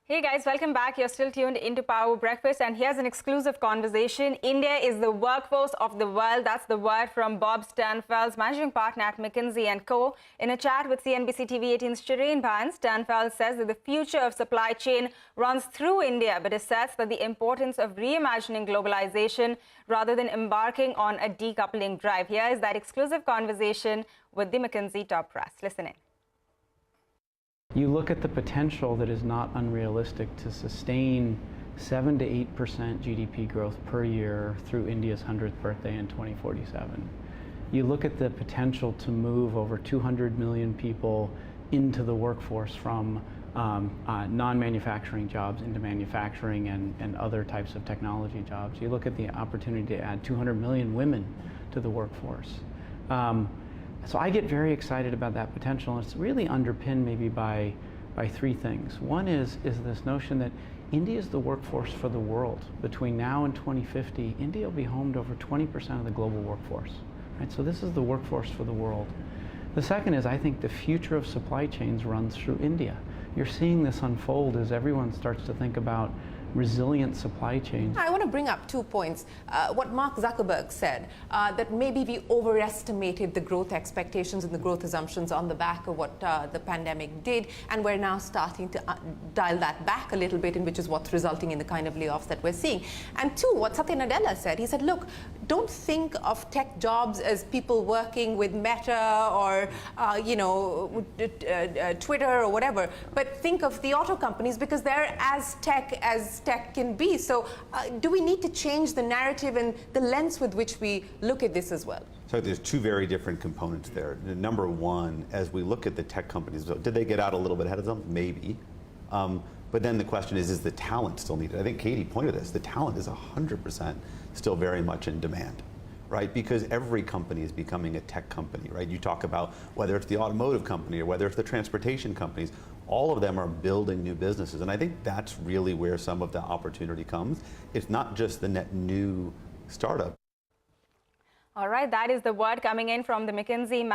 Hey guys, welcome back. You're still tuned into Power Breakfast, and here's an exclusive conversation. India is the workforce of the world. That's the word from Bob Sternfels, managing partner at McKinsey & Co. In a chat with CNBC TV 18's Shereen Bhan, Sternfels says that the future of supply chain runs through India, but asserts that the importance of reimagining globalization rather than embarking on a decoupling drive. Here is that exclusive conversation with the McKinsey top brass. Listen in. You look at the potential that is not unrealistic to sustain 7 to 8% GDP growth per year through India's 100th birthday in 2047. You look at the potential to move over 200 million people into the workforce from non-manufacturing jobs into manufacturing and other types of technology jobs. You look at the opportunity to add 200 million women to the workforce. So I get very excited about that potential, and it's really underpinned maybe by three things. One is this notion that India is the workforce for the world. Between now and 2050, India will be home to over 20% of the global workforce. Right? So this is the workforce for the world. The second is, I think the future of supply chains runs through India. You're seeing this unfold as everyone starts to think about resilient supply chains. I want to bring up 2 points. What Mark Zuckerberg said, that maybe we overestimated the growth expectations and the growth assumptions on the back of what the pandemic did, and we're now starting to dial that back a little bit, and which is what's resulting in the kind of layoffs that we're seeing. And two, what Satya Nadella said, he said, look, don't think of tech jobs as people working with Meta or Twitter or whatever, but think of the auto companies because they're as tech can be. So do we need to change the narrative and the lens with which we look at this as well? So there's two very different components there. Number one, as we look at the tech companies, did they get out a little bit ahead of them? Maybe. But then the question is the talent still needed? I think Katie pointed this. The talent is 100% still very much in demand, right? Because every company is becoming a tech company, right? You talk about whether it's the automotive company or whether it's the transportation companies, all of them are building new businesses. And I think that's really where some of the opportunity comes. It's not just the net new startup. All right, that is the word coming in from the McKinsey